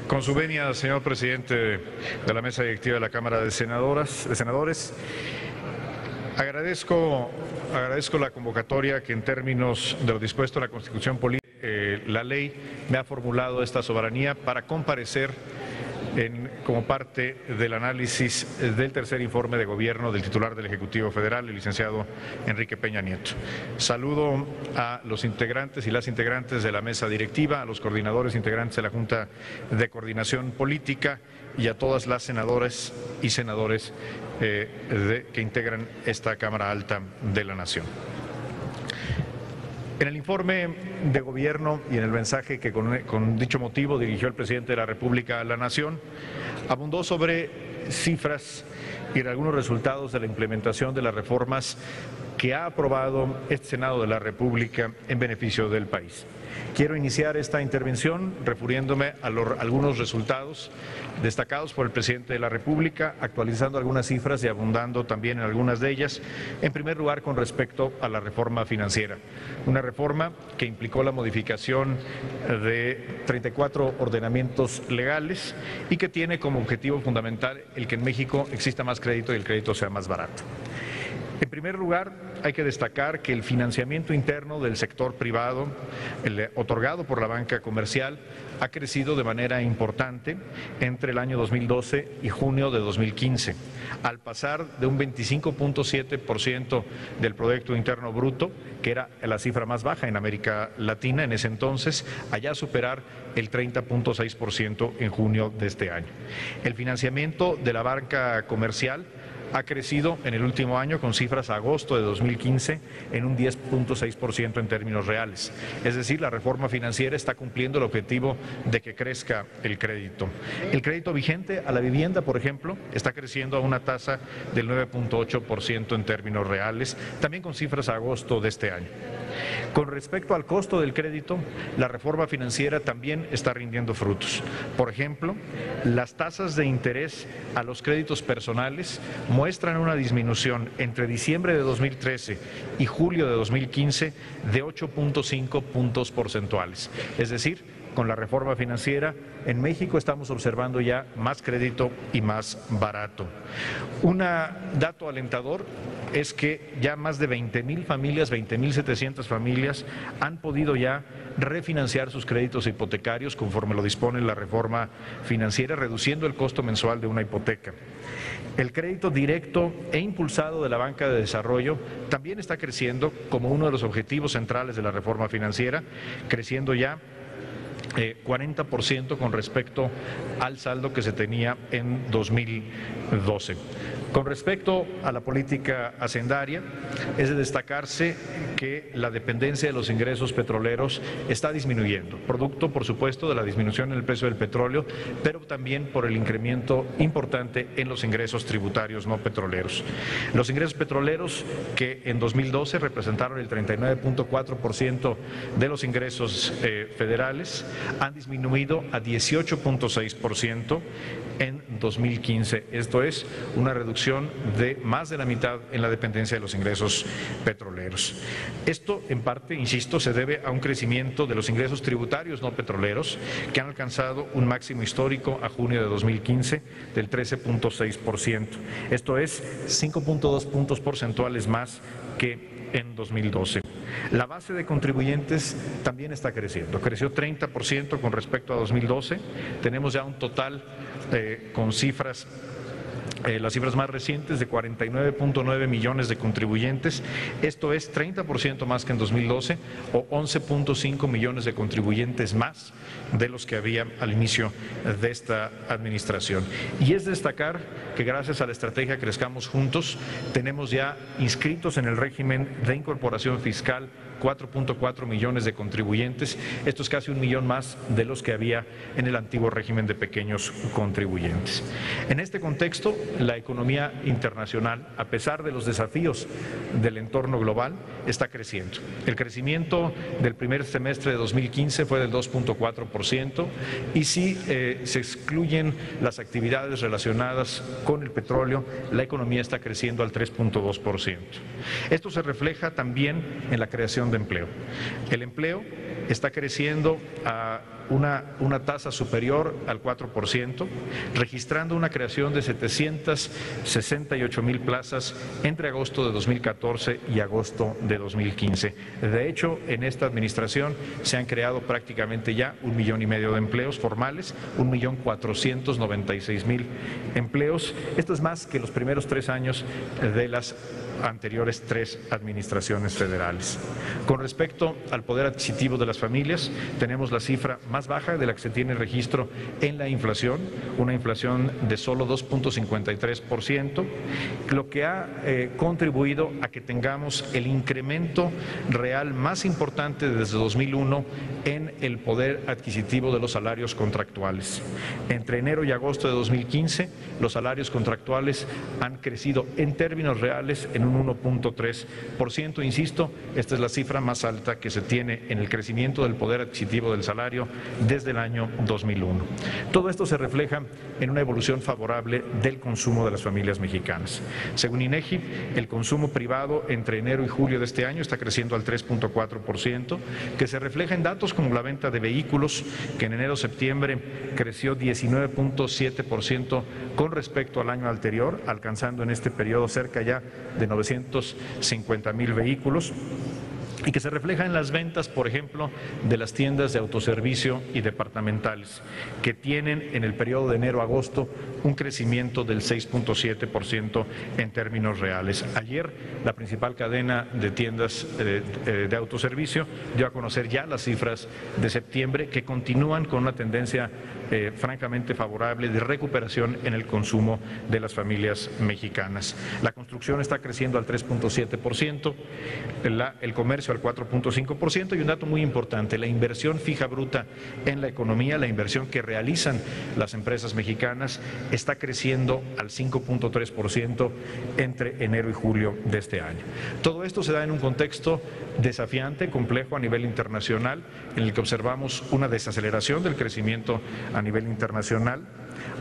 Con su venia, señor presidente de la mesa directiva de la Cámara de Senadores, agradezco la convocatoria que en términos de lo dispuesto en la Constitución Política, la ley me ha formulado esta soberanía para comparecer como parte del análisis del tercer informe de gobierno del titular del Ejecutivo Federal, el licenciado Enrique Peña Nieto. Saludo a los integrantes y las integrantes de la mesa directiva, a los coordinadores integrantes de la Junta de Coordinación Política y a todas las senadoras y senadores que integran esta Cámara Alta de la Nación. En el informe de gobierno y en el mensaje que con dicho motivo dirigió el presidente de la República a la Nación, abundó sobre cifras y de algunos resultados de la implementación de las reformas que ha aprobado este Senado de la República en beneficio del país. Quiero iniciar esta intervención refiriéndome a algunos resultados destacados por el presidente de la República, actualizando algunas cifras y abundando también en algunas de ellas. En primer lugar, con respecto a la reforma financiera, una reforma que implicó la modificación de 34 ordenamientos legales y que tiene como objetivo fundamental el que en México exista más crédito y el crédito sea más barato. En primer lugar, hay que destacar que el financiamiento interno del sector privado, otorgado por la banca comercial, ha crecido de manera importante entre el año 2012 y junio de 2015, al pasar de un 25.7% del Producto Interno Bruto, que era la cifra más baja en América Latina en ese entonces, a ya superar el 30.6% en junio de este año. El financiamiento de la banca comercial ha crecido en el último año con cifras a agosto de 2015 en un 10.6% en términos reales. Es decir, la reforma financiera está cumpliendo el objetivo de que crezca el crédito. El crédito vigente a la vivienda, por ejemplo, está creciendo a una tasa del 9.8% en términos reales, también con cifras a agosto de este año. Con respecto al costo del crédito, la reforma financiera también está rindiendo frutos. Por ejemplo, las tasas de interés a los créditos personales muestran una disminución entre diciembre de 2013 y julio de 2015 de 8.5 puntos porcentuales. Es decir, con la reforma financiera, en México estamos observando ya más crédito y más barato. Un dato alentador es que ya más de 20,000 familias, 20,700 familias han podido ya refinanciar sus créditos hipotecarios conforme lo dispone la reforma financiera, reduciendo el costo mensual de una hipoteca. El crédito directo e impulsado de la banca de desarrollo también está creciendo como uno de los objetivos centrales de la reforma financiera, creciendo ya 40% con respecto al saldo que se tenía en 2012. Con respecto a la política hacendaria, es de destacarse que la dependencia de los ingresos petroleros está disminuyendo, producto, por supuesto, de la disminución en el precio del petróleo, pero también por el incremento importante en los ingresos tributarios no petroleros. Los ingresos petroleros, que en 2012 representaron el 39.4% de los ingresos federales, han disminuido a 18.6% en 2015. Esto es una reducción de más de la mitad en la dependencia de los ingresos petroleros. Esto, en parte, insisto, se debe a un crecimiento de los ingresos tributarios no petroleros que han alcanzado un máximo histórico a junio de 2015 del 13.6%. Esto es 5.2 puntos porcentuales más que en 2012. La base de contribuyentes también está creciendo, creció 30% con respecto a 2012, tenemos ya un total con cifras, las cifras más recientes de 49.9 millones de contribuyentes, esto es 30% más que en 2012 o 11.5 millones de contribuyentes más de los que había al inicio de esta administración. Y es destacar que gracias a la estrategia Crezcamos Juntos tenemos ya inscritos en el régimen de incorporación fiscal 4.4 millones de contribuyentes, esto es casi 1 millón más de los que había en el antiguo régimen de pequeños contribuyentes. En este contexto, la economía internacional, a pesar de los desafíos del entorno global, está creciendo. El crecimiento del primer semestre de 2015 fue del 2.4% y si se excluyen las actividades relacionadas con el petróleo, la economía está creciendo al 3.2%. Esto se refleja también en la creación de empleo. El empleo está creciendo a una tasa superior al 4%, registrando una creación de 768,000 plazas entre agosto de 2014 y agosto de 2015. De hecho, en esta administración se han creado prácticamente ya 1,5 millones de empleos formales, 1,496,000 empleos. Esto es más que los primeros 3 años de las anteriores 3 administraciones federales. Con respecto al poder adquisitivo de las familias, tenemos la cifra más baja de la que se tiene registro en la inflación, una inflación de solo 2,53%, lo que ha contribuido a que tengamos el incremento real más importante desde 2001 en el poder adquisitivo de los salarios contractuales. Entre enero y agosto de 2015, los salarios contractuales han crecido en términos reales en un 1,3%. Insisto, esta es la cifra más alta que se tiene en el crecimiento del poder adquisitivo del salario desde el año 2001. Todo esto se refleja en una evolución favorable del consumo de las familias mexicanas. Según INEGI, el consumo privado entre enero y julio de este año está creciendo al 3,4%, que se refleja en datos como la venta de vehículos, que en enero-septiembre creció 19,7% con respecto al año anterior, alcanzando en este periodo cerca ya de 950,000 vehículos, y que se refleja en las ventas, por ejemplo, de las tiendas de autoservicio y departamentales, que tienen en el periodo de enero a agosto un crecimiento del 6,7% en términos reales. Ayer, la principal cadena de tiendas de autoservicio dio a conocer ya las cifras de septiembre, que continúan con una tendencia francamente favorable de recuperación en el consumo de las familias mexicanas. La construcción está creciendo al 3,7%, el comercio al 4,5%, y un dato muy importante, la inversión fija bruta en la economía, la inversión que realizan las empresas mexicanas, está creciendo al 5,3% entre enero y julio de este año. Todo esto se da en un contexto desafiante, complejo a nivel internacional, en el que observamos una desaceleración del crecimiento a nivel internacional,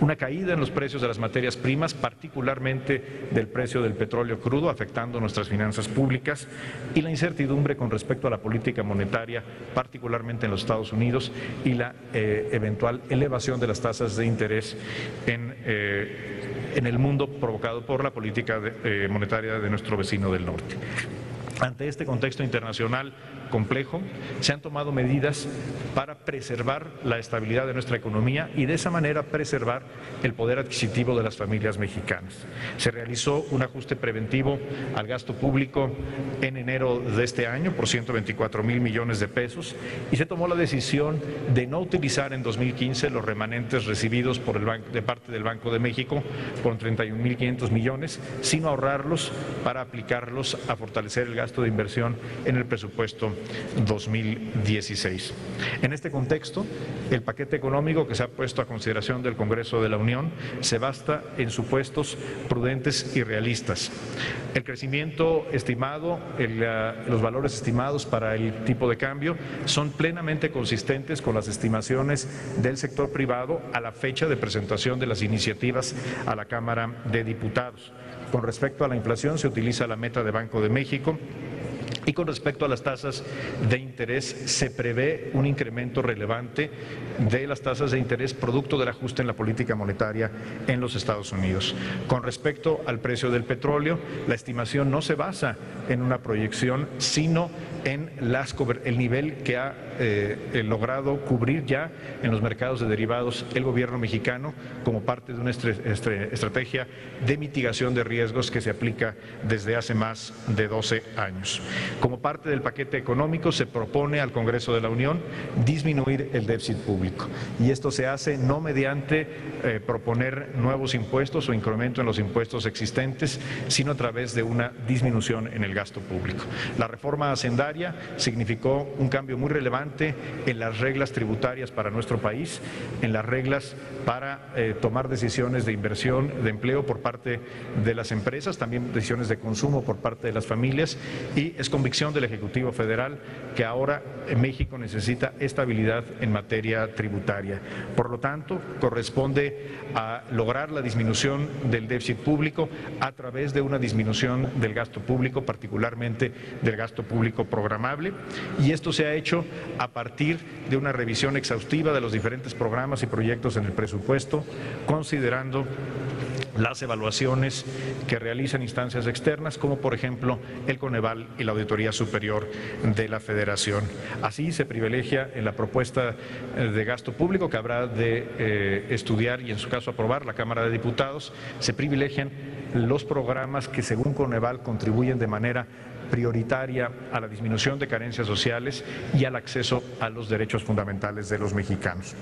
una caída en los precios de las materias primas, particularmente del precio del petróleo crudo, afectando nuestras finanzas públicas, y la incertidumbre con respecto a la política monetaria, particularmente en los Estados Unidos, y la eventual elevación de las tasas de interés en el mundo provocado por la política monetaria de nuestro vecino del norte. Ante este contexto internacional complejo, se han tomado medidas para preservar la estabilidad de nuestra economía y de esa manera preservar el poder adquisitivo de las familias mexicanas. Se realizó un ajuste preventivo al gasto público en enero de este año por 124,000 millones de pesos, y se tomó la decisión de no utilizar en 2015 los remanentes recibidos de parte del Banco de México por 31,500 millones, sino ahorrarlos para aplicarlos a fortalecer el gasto de inversión en el presupuesto 2016. En este contexto, el paquete económico que se ha puesto a consideración del Congreso de la Unión se basa en supuestos prudentes y realistas. El crecimiento estimado, los valores estimados para el tipo de cambio son plenamente consistentes con las estimaciones del sector privado a la fecha de presentación de las iniciativas a la Cámara de Diputados. Con respecto a la inflación, se utiliza la meta de Banco de México. Y con respecto a las tasas de interés, se prevé un incremento relevante de las tasas de interés producto del ajuste en la política monetaria en los Estados Unidos. Con respecto al precio del petróleo, la estimación no se basa en una proyección, sino en el nivel que ha logrado cubrir ya en los mercados de derivados el gobierno mexicano como parte de una estrategia de mitigación de riesgos que se aplica desde hace más de 12 años. Como parte del paquete económico, se propone al Congreso de la Unión disminuir el déficit público, y esto se hace no mediante proponer nuevos impuestos o incremento en los impuestos existentes, sino a través de una disminución en el gasto público. La reforma hacendaria significó un cambio muy relevante en las reglas tributarias para nuestro país, en las reglas para tomar decisiones de inversión, de empleo por parte de las empresas, también decisiones de consumo por parte de las familias, y es convicción del Ejecutivo Federal que ahora México necesita estabilidad en materia tributaria. Por lo tanto, corresponde a lograr la disminución del déficit público a través de una disminución del gasto público, particularmente del gasto público programable, y esto se ha hecho a partir de una revisión exhaustiva de los diferentes programas y proyectos en el presupuesto, considerando las evaluaciones que realizan instancias externas, como por ejemplo el Coneval y la Auditoría Superior de la Federación. Así se privilegia en la propuesta de gasto público que habrá de estudiar y en su caso aprobar la Cámara de Diputados, se privilegian los programas que según Coneval contribuyen de manera prioritaria a la disminución de carencias sociales y al acceso a los derechos fundamentales de los mexicanos.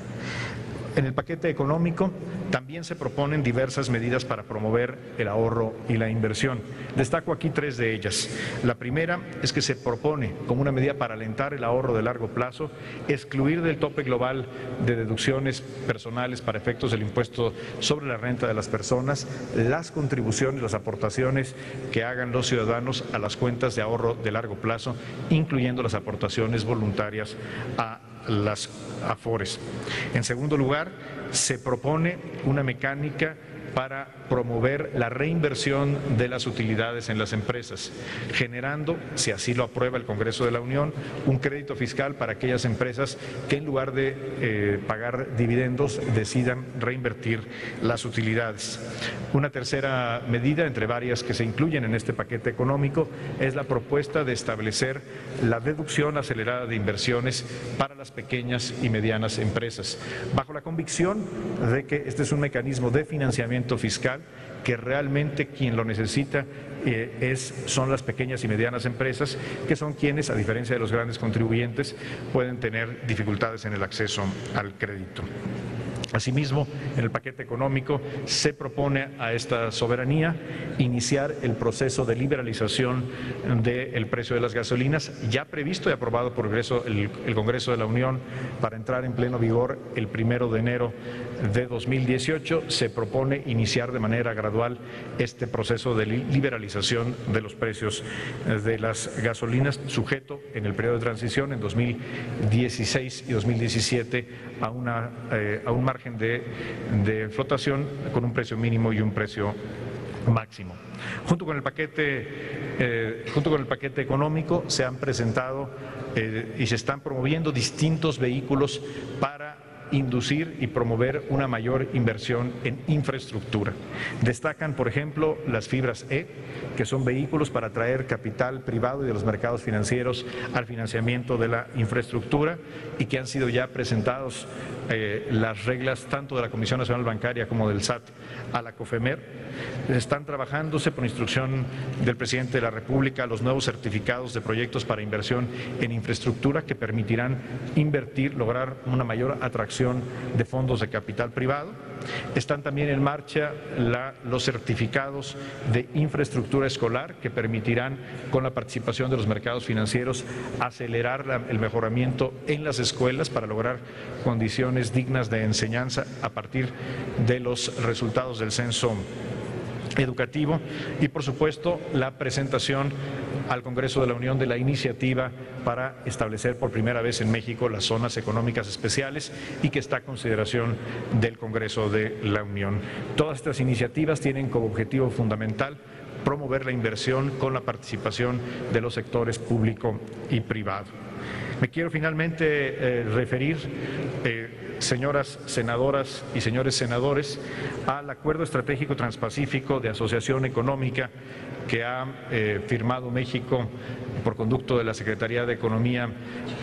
En el paquete económico también se proponen diversas medidas para promover el ahorro y la inversión. Destaco aquí 3 de ellas. La primera es que se propone, como una medida para alentar el ahorro de largo plazo, excluir del tope global de deducciones personales para efectos del impuesto sobre la renta de las personas las contribuciones, las aportaciones que hagan los ciudadanos a las cuentas de ahorro de largo plazo, incluyendo las aportaciones voluntarias a las AFORES. En segundo lugar, se propone una mecánica para promover la reinversión de las utilidades en las empresas, generando, si así lo aprueba el Congreso de la Unión, un crédito fiscal para aquellas empresas que en lugar de pagar dividendos decidan reinvertir las utilidades. Una tercera medida, entre varias que se incluyen en este paquete económico, es la propuesta de establecer la deducción acelerada de inversiones para las pequeñas y medianas empresas, bajo la convicción de que este es un mecanismo de financiamiento fiscal que realmente quien lo necesita son las pequeñas y medianas empresas, que son quienes, a diferencia de los grandes contribuyentes, pueden tener dificultades en el acceso al crédito. Asimismo, en el paquete económico se propone a esta soberanía iniciar el proceso de liberalización del precio de las gasolinas, ya previsto y aprobado por el Congreso de la Unión para entrar en pleno vigor el 1 de enero de 2018. Se propone iniciar de manera gradual este proceso de liberalización de los precios de las gasolinas, sujeto en el periodo de transición en 2016 y 2017 a un margen de flotación con un precio mínimo y un precio máximo. Junto con el paquete económico se han presentado y se están promoviendo distintos vehículos para inducir y promover una mayor inversión en infraestructura. Destacan, por ejemplo, las fibras E, que son vehículos para atraer capital privado y de los mercados financieros al financiamiento de la infraestructura, y que han sido ya presentados las reglas tanto de la Comisión Nacional Bancaria como del SAT a la COFEMER. Están trabajándose por instrucción del presidente de la República los nuevos certificados de proyectos para inversión en infraestructura que permitirán lograr una mayor atracción de fondos de capital privado. Están también en marcha los certificados de infraestructura escolar que permitirán, con la participación de los mercados financieros, acelerar el mejoramiento en las escuelas para lograr condiciones dignas de enseñanza a partir de los resultados del censo educativo. Y por supuesto la presentación al Congreso de la Unión de la iniciativa para establecer por primera vez en México las zonas económicas especiales, y que está a consideración del Congreso de la Unión. Todas estas iniciativas tienen como objetivo fundamental promover la inversión con la participación de los sectores público y privado. Me quiero finalmente referir, señoras senadoras y señores senadores, al Acuerdo Estratégico Transpacífico de Asociación Económica que ha firmado México por conducto de la Secretaría de Economía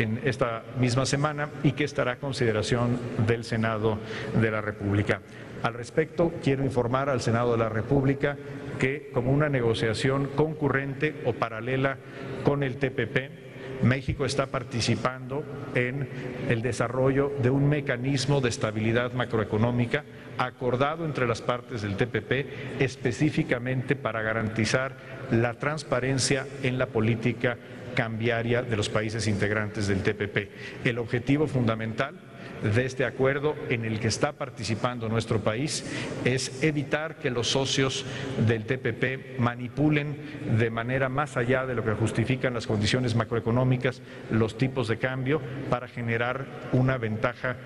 en esta misma semana, y que estará a consideración del Senado de la República. Al respecto, quiero informar al Senado de la República que, como una negociación concurrente o paralela con el TPP, México está participando en el desarrollo de un mecanismo de estabilidad macroeconómica acordado entre las partes del TPP, específicamente para garantizar la transparencia en la política cambiaria de los países integrantes del TPP. El objetivo fundamental de este acuerdo, en el que está participando nuestro país, es evitar que los socios del TPP manipulen de manera más allá de lo que justifican las condiciones macroeconómicas los tipos de cambio para generar una ventaja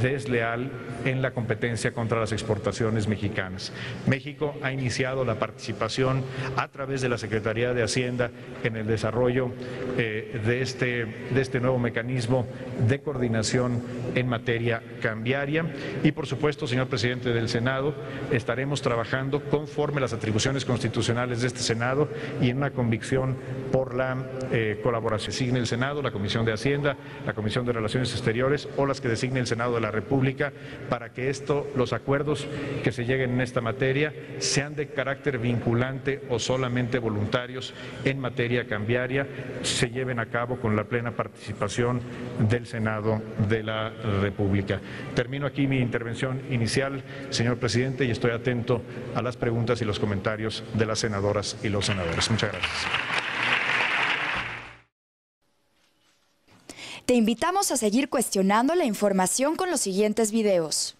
desleal en la competencia contra las exportaciones mexicanas. México ha iniciado la participación a través de la Secretaría de Hacienda en el desarrollo de este nuevo mecanismo de coordinación en materia cambiaria y, por supuesto, señor presidente del Senado, estaremos trabajando conforme a las atribuciones constitucionales de este Senado y en una convicción por la colaboración. Designe el Senado, la Comisión de Hacienda, la Comisión de Relaciones Exteriores o las que designe el Senado de la República para que los acuerdos que se lleguen en esta materia sean de carácter vinculante o solamente voluntarios en materia cambiaria, se lleven a cabo con la plena participación del Senado de la República. Termino aquí mi intervención inicial, señor presidente, y estoy atento a las preguntas y los comentarios de las senadoras y los senadores. Muchas gracias. Te invitamos a seguir cuestionando la información con los siguientes videos.